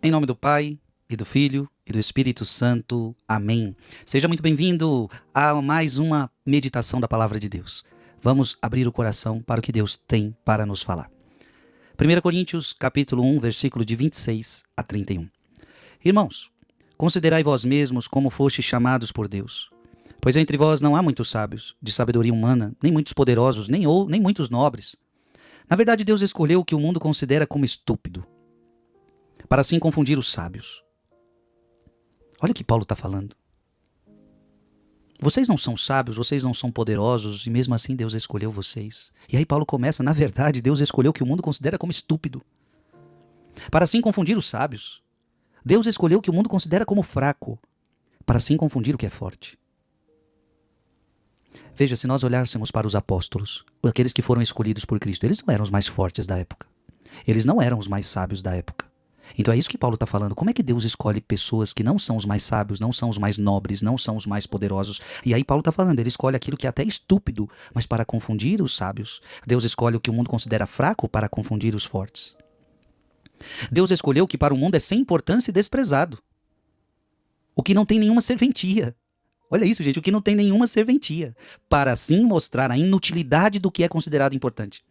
Em nome do Pai, e do Filho, e do Espírito Santo. Amém. Seja muito bem-vindo a mais uma meditação da Palavra de Deus. Vamos abrir o coração para o que Deus tem para nos falar. 1 Coríntios, capítulo 1, versículo de 26 a 31. Irmãos, considerai vós mesmos como fostes chamados por Deus. Pois entre vós não há muitos sábios, de sabedoria humana, nem muitos poderosos, nem muitos nobres. Na verdade, Deus escolheu o que o mundo considera como estúpido, para assim confundir os sábios. Olha o que Paulo está falando. Vocês não são sábios, vocês não são poderosos, e mesmo assim Deus escolheu vocês. E aí Paulo começa, na verdade, Deus escolheu o que o mundo considera como estúpido, para assim confundir os sábios. Deus escolheu o que o mundo considera como fraco, para assim confundir o que é forte. Veja, se nós olhássemos para os apóstolos, aqueles que foram escolhidos por Cristo, eles não eram os mais fortes da época. Eles não eram os mais sábios da época. Então é isso que Paulo está falando. Como é que Deus escolhe pessoas que não são os mais sábios, não são os mais nobres, não são os mais poderosos? E aí Paulo está falando, ele escolhe aquilo que é até estúpido, mas para confundir os sábios. Deus escolhe o que o mundo considera fraco para confundir os fortes. Deus escolheu o que para o mundo é sem importância e desprezado. O que não tem nenhuma serventia. Olha isso, gente, o que não tem nenhuma serventia. Para assim mostrar a inutilidade do que é considerado importante.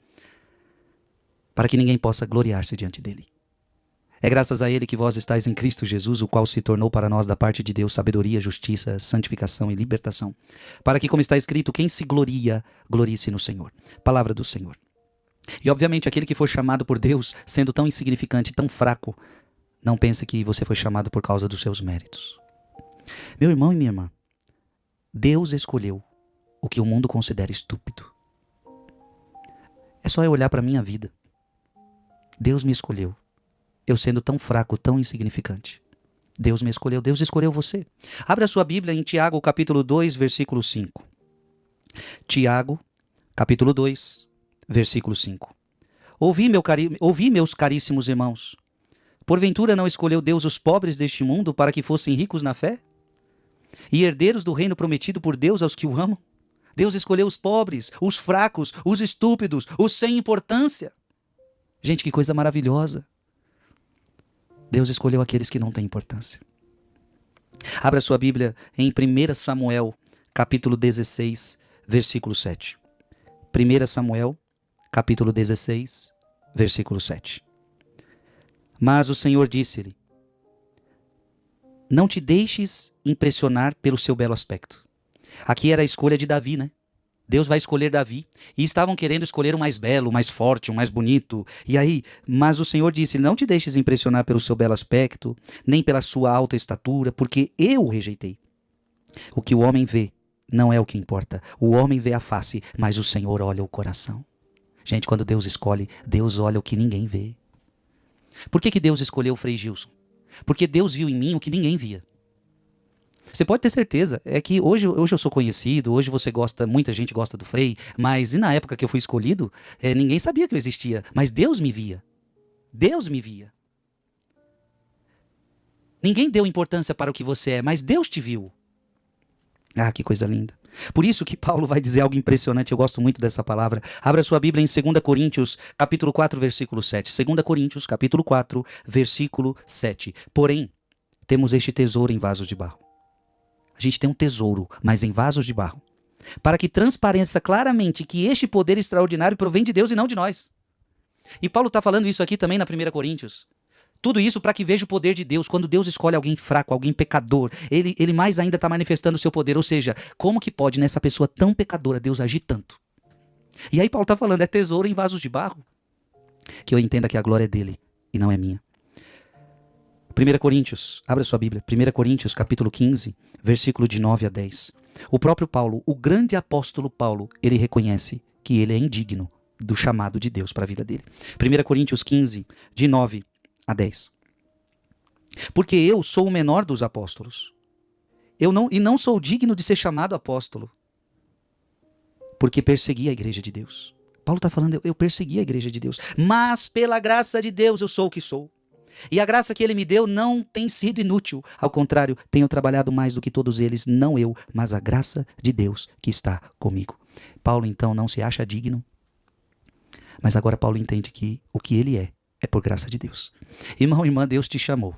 Para que ninguém possa gloriar-se diante dele. É graças a ele que vós estáis em Cristo Jesus, o qual se tornou para nós da parte de Deus sabedoria, justiça, santificação e libertação. Para que, como está escrito, quem se gloria, glorie-se no Senhor. Palavra do Senhor. E obviamente aquele que for chamado por Deus, sendo tão insignificante, tão fraco, não pense que você foi chamado por causa dos seus méritos. Meu irmão e minha irmã, Deus escolheu o que o mundo considera estúpido. É só eu olhar para a minha vida. Deus me escolheu. Eu sendo tão fraco, tão insignificante. Deus me escolheu, Deus escolheu você. Abra a sua Bíblia em Tiago, capítulo 2, versículo 5. Tiago, capítulo 2, versículo 5. Ouvi, meus caríssimos irmãos. Porventura não escolheu Deus os pobres deste mundo para que fossem ricos na fé? E herdeiros do reino prometido por Deus aos que o amam? Deus escolheu os pobres, os fracos, os estúpidos, os sem importância. Gente, que coisa maravilhosa. Deus escolheu aqueles que não têm importância. Abra sua Bíblia em 1 Samuel, capítulo 16, versículo 7. 1 Samuel, capítulo 16, versículo 7. Mas o Senhor disse-lhe: não te deixes impressionar pelo seu belo aspecto. Aqui era a escolha de Davi, né? Deus vai escolher Davi. E estavam querendo escolher o mais belo, o mais forte, o mais bonito. E aí, mas o Senhor disse: não te deixes impressionar pelo seu belo aspecto, nem pela sua alta estatura, porque eu o rejeitei. O que o homem vê não é o que importa. O homem vê a face, mas o Senhor olha o coração. Gente, quando Deus escolhe, Deus olha o que ninguém vê. Por que Deus escolheu o Frei Gilson? Porque Deus viu em mim o que ninguém via. Você pode ter certeza, é que hoje eu sou conhecido, hoje você gosta, muita gente gosta do Frei, mas e na época que eu fui escolhido, ninguém sabia que eu existia, mas Deus me via. Deus me via. Ninguém deu importância para o que você é, mas Deus te viu. Ah, que coisa linda. Por isso que Paulo vai dizer algo impressionante, eu gosto muito dessa palavra. Abra sua Bíblia em 2 Coríntios, capítulo 4, versículo 7. 2 Coríntios, capítulo 4, versículo 7. Porém, temos este tesouro em vasos de barro. A gente tem um tesouro, mas em vasos de barro. Para que transpareça claramente que este poder extraordinário provém de Deus e não de nós. E Paulo está falando isso aqui também na 1 Coríntios. Tudo isso para que veja o poder de Deus. Quando Deus escolhe alguém fraco, alguém pecador, ele mais ainda está manifestando o seu poder. Ou seja, como que pode nessa pessoa tão pecadora Deus agir tanto? E aí Paulo está falando, é tesouro em vasos de barro. Que eu entenda que a glória é dele e não é minha. 1 Coríntios, abra sua Bíblia, 1 Coríntios, capítulo 15, versículo de 9 a 10. O próprio Paulo, o grande apóstolo Paulo, ele reconhece que ele é indigno do chamado de Deus para a vida dele. 1 Coríntios 15, de 9 a 10. Porque eu sou o menor dos apóstolos. Não sou digno de ser chamado apóstolo, porque persegui a igreja de Deus. Paulo está falando, eu persegui a igreja de Deus, mas pela graça de Deus eu sou o que sou. E a graça que ele me deu não tem sido inútil. Ao contrário, tenho trabalhado mais do que todos eles, não eu, mas a graça de Deus que está comigo. Paulo, então, não se acha digno. Mas agora Paulo entende que o que ele é é por graça de Deus. Irmão, irmã, Deus te chamou.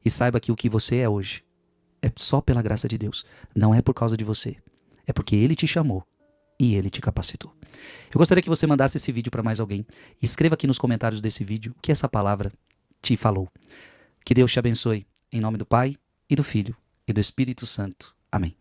E saiba que o que você é hoje é só pela graça de Deus. Não é por causa de você. É porque Ele te chamou e Ele te capacitou. Eu gostaria que você mandasse esse vídeo para mais alguém. Escreva aqui nos comentários desse vídeo o que essa palavra te falou. Que Deus te abençoe. Em nome do Pai, e do Filho, e do Espírito Santo. Amém.